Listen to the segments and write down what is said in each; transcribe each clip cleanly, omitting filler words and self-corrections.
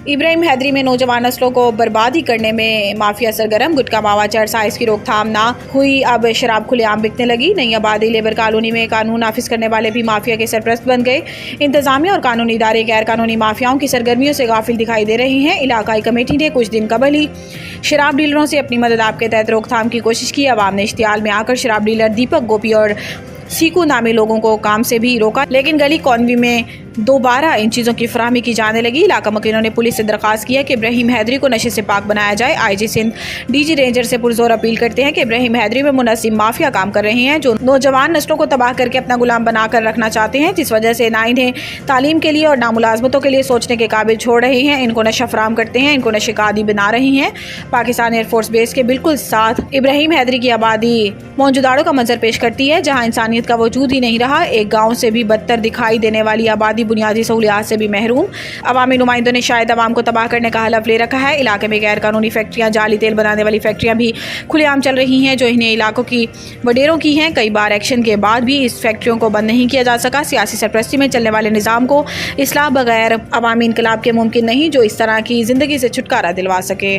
इब्राहिम हैदरी में नौजवान नस्लों को बर्बादी करने में माफिया सरगर्म। गुटखा मावा चरसा इसकी रोकथाम ना हुई, अब शराब खुलेआम बिकने लगी। नई आबादी लेबर कॉलोनी में कानून नाफिज करने वाले भी माफिया के सरपरस्त बन गए। इंतजामिया और कानूनी इदारे गैर कानूनी माफियाओं की सरगर्मियों से गाफिल दिखाई दे रही हैं। इलाकाई कमेटी ने कुछ दिन कबल ही शराब डीलरों से अपनी मदद आपके तहत रोकथाम की कोशिश की। अवाम ने इश्तियाल में आकर शराब डीलर दीपक गोपी और सीकू नामी लोगों को काम से भी रोका, लेकिन गली कॉलोनी में दोबारा इन चीज़ों की फराहमी की जाने लगी। इलाका मकीनों ने पुलिस से दरखास्त की है कि इब्राहिम हैदरी को नशे से पाक बनाया जाए। आईजी सिंध डीजी रेंजर से पुरजोर अपील करते हैं कि इब्राहिम हैदरी में मुनसिब माफिया काम कर रहे हैं, जो नौजवान नस्लों को तबाह करके अपना गुलाम बनाकर रखना चाहते हैं, जिस वजह से ना इन्हें तालीम के लिए और ना मुलाजमतों के लिए सोचने के काबिल छोड़ रहे हैं। इनको नशा फराम करते हैं, इनको नशे का आदी बना रही हैं। पाकिस्तान एयरफोर्स बेस के बिल्कुल साथ इब्राहिम हैदरी की आबादी मौजूदाड़ों का मंजर पेश करती है, जहाँ इंसानियत का वजूद ही नहीं रहा। एक गाँव से भी बदतर दिखाई देने वाली आबादी बुनियादी सहूलियात से भी महरूम। अवामी नुमाइंदों ने शायद अवाम को तबाह करने का हलफ ले रखा है। इलाके में गैर कानूनी फैक्ट्रियां, जाली तेल बनाने वाली फैक्ट्रियां भी खुलेआम चल रही हैं, जो इन्हें इलाकों की वडेरों की हैं। कई बार एक्शन के बाद भी इस फैक्ट्रियों को बंद नहीं किया जा सका। सियासी सरपरस्ती में चलने वाले निज़ाम को इस्लाह बगैर अवामी इनकलाब के मुमकिन नहीं, जो इस तरह की जिंदगी से छुटकारा दिलवा सके।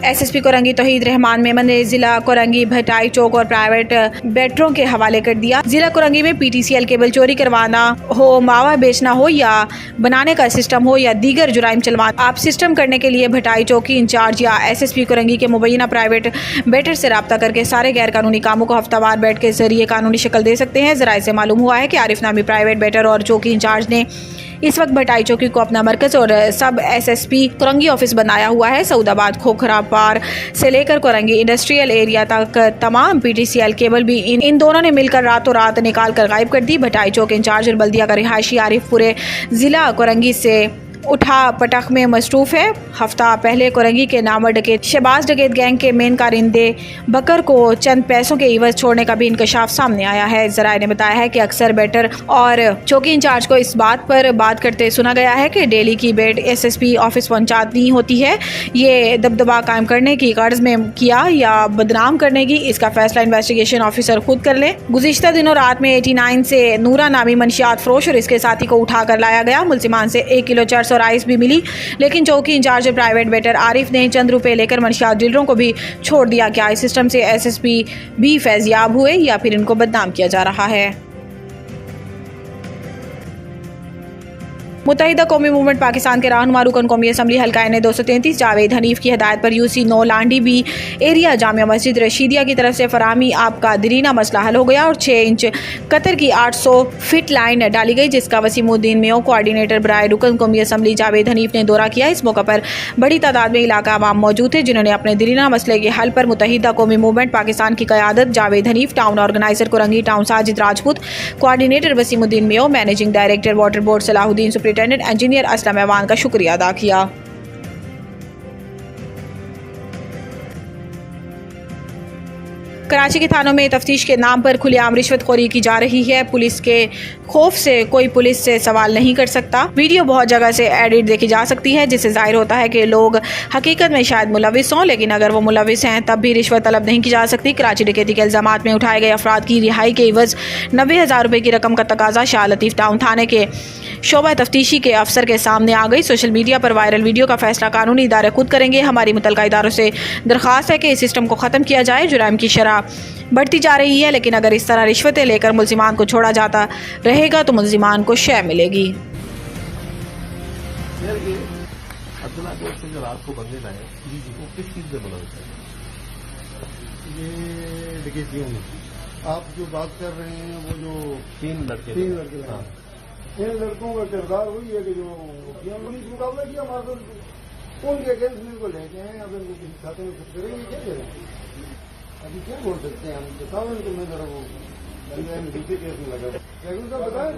एसएसपी कोरंगी तौहीद रहमान मेमन ने जिला कोरंगी भटाई चौक और प्राइवेट बेटरों के हवाले कर दिया। जिला कोरंगी में पीटीसीएल केबल चोरी करवाना हो, मावा बेचना हो या बनाने का सिस्टम हो या दीगर जुराइम चलवाना, आप सिस्टम करने के लिए भटाई चौक की इंचार्ज या एसएसपी कोरंगी के मुबैना प्राइवेट बेटर से रब्ता करके सारे गैर कानूनी कामों को हफ्तावार बेट के जरिए कानूनी शक्ल दे सकते हैं। जराये से मालूम हुआ है कि आरिफ नामी प्राइवेट बेटर और चौकी इंचार्ज ने इस वक्त भटाई चौकी को अपना मरकज और सब एसएसपी कोरंगी ऑफिस बनाया हुआ है। सऊदाबाद खोखरा पार से लेकर कोरंगी इंडस्ट्रियल एरिया तक तमाम पीटीसीएल केबल भी इन दोनों ने मिलकर रातों रात निकाल कर गायब कर दी। भटाई चौक इंचार्ज और बल्दिया का रिहायशी आरिफ पूरे जिला कोरंगी से उठा पटक में मसरूफ है। हफ्ता पहले कोरंगी के नामवर डकैत शहबाज डकैत गैंग के मेन कारिंदे बकर को चंद पैसों के इवज छोड़ने का भी इंकशाफ सामने आया है। जराये ने बताया है कि अक्सर बेटर और चौकी इंचार्ज को इस बात पर बात करते सुना गया है कि डेली की बेट एसएसपी ऑफिस पहुंचानी होती है। ये दबदबा कायम करने की गर्ज में किया या बदनाम करने की, इसका फैसला इन्वेस्टिगेशन ऑफिसर खुद कर ले। गुज़िश्ता दिनों रात में 89 से नूरा नामी मंशियात फरोश और इसके साथी को उठा कर लाया गया। मुलजिमान से 1 किलो चरस और आइस भी मिली, लेकिन चौकी इंचार्ज प्राइवेट बेटर आरिफ ने चंद रुपए लेकर मंशियात डीलरों को भी छोड़ दिया। क्या इस सिस्टम से एसएसपी भी फैजियाब हुए या फिर इनको बदनाम किया जा रहा है? मुत्तहिदा कौमी मूवमेंट पाकिस्तान के रहनुमा रुकन कौमी असम्बली हल्का ने 233 जावेद हनीफ की हदायत पर UC 9 Landhi B area Jamia Masjid Rashidia की तरफ से फराहमी आपका दरीना मसला हल हो गया और 6 इंच कतर की 800 फीट लाइन डाली गई, जिसका वसीमुद्दीन मेयो कोऑर्डिनेटर बराए रुकन कौमी असम्बली जावेद हनीफ ने दौरा किया। इस मौका पर बड़ी तादाद में इलाका अवाम मौजूद थे, जिन्होंने अपने दरीना मसले के हल पर मुत्तहिदा कौमी मूवमेंट पाकिस्तान की क़यादत Javed Hanif, town organiser Korangi town Sajid Rajput, coordinator Wasimuddin Mayo, managing director water board Salahuddin, superintendent engineer Aslam Awan का शुक्रिया अदा किया। कराची के थानों में तफ्तीश के नाम पर खुलेआम रिश्वतखोरी की जा रही है। पुलिस के खौफ से कोई पुलिस से सवाल नहीं कर सकता। वीडियो बहुत जगह से एडिट देखी जा सकती है, जिससे जाहिर होता है कि लोग हकीकत में शायद मुलविस हों, लेकिन अगर वो मुलविस हैं तब भी रिश्वत तलब नहीं की जा सकती। कराची डकैती के इल्जामात में उठाए गए अफराद की रिहाई के इवज 90,000 रुपये की रकम का तकाजा शाह लतीफ़ टाउन थाने के शोबा तफ्तीशी के अफसर के सामने आ गई। सोशल मीडिया पर वायरल वीडियो का फैसला कानूनी इदारे खुद करेंगे। हमारी मुतल्लिका इदारों से दरख्वास्त है कि इस सिस्टम को ख़त्म किया जाए। जुराइम की शरह बढ़ती जा रही है, लेकिन अगर इस तरह रिश्वतें लेकर मुल्जिमान को छोड़ा जाता रहेगा तो मुल्जिमान को शय मिलेगी। रात को बंदे लाए वो किस चीज से बोला ये डकैतियों में आप जो बात कर रहे हैं वो जो तीन लड़के हाँ। 3 लड़कों का किरदार वही है कि जो मुकाबला किया हमारे उनके अगेंस्ट मेरे को लेके हैं। अब इनको किसी खाते में कुछ करेंगे क्या करें? अभी क्या बोल सकते हैं हम? बताओ इनको। मैं जरा वो दूसरे केस में लगा बताए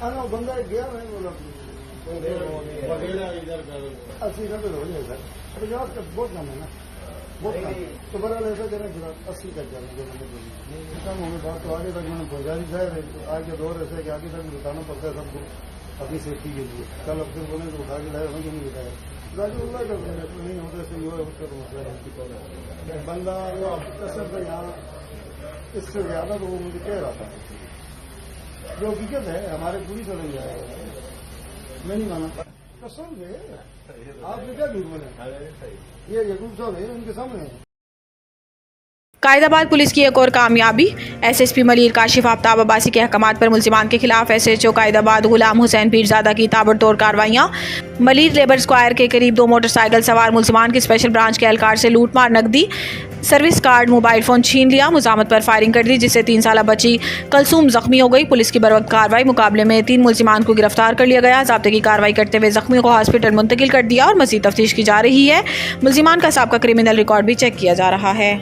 हाँ बंदा गया मैं बोला 80 का हो जाए सर। अरे जवाब बहुत कम है ना, बहुत कम। तो बड़ा ऐसा करें 80 का कम होगी बात तो आगे तक मैंने पहुंचा दी जाए। आज के दौर ऐसे कि आगे तक बताना पड़ता है सबको अपनी सेफ्टी के लिए। कल अफसर बोले तो उठा के लाए हमें क्यों नहीं बताया? गाजीउल्लाह का नहीं होता सही हो बंदा वो कसर से यहाँ इससे ज्यादा तो वो मुझे कह रहा था। जो हकीकत है हमारे पुलिस वाले ही आए, नहीं माना कसम से। आपने क्या झूठ बोला? ये यकूब साहब है, उनके सामने है। कायदाबाद पुलिस की एक और कामयाबी। एसएसपी मलिर काशिफ आफ्ताब अब्बासी के अहकामात पर मुल्जिमान के खिलाफ एसएचओ कायदाबाद गुलाम हुसैन पीरजादा की ताबड़तोड़ कार्रवाइयाँ। मलिर लेबर स्क्वायर के करीब 2 मोटरसाइकिल सवार मुल्जिमान की स्पेशल ब्रांच के एहलकार से लूटमार, नकदी, सर्विस कार्ड, मोबाइल फ़ोन छीन लिया। मुजामत पर फायरिंग कर दी, जिससे 3 साला बच्ची कलसूम जख्मी हो गई। पुलिस की बरवक्त कार्रवाई मुकाबले में 3 मुल्जिमान को गिरफ्तार कर लिया गया। ज़ाब्ते की कार्रवाई करते हुए जख्मियों को हॉस्पिटल मुंतकिल कर दिया और मज़ीद तफ्तीश की जा रही है। मुल्जिमान का साबका क्रिमिनल रिकॉर्ड भी चेक किया जा रहा है।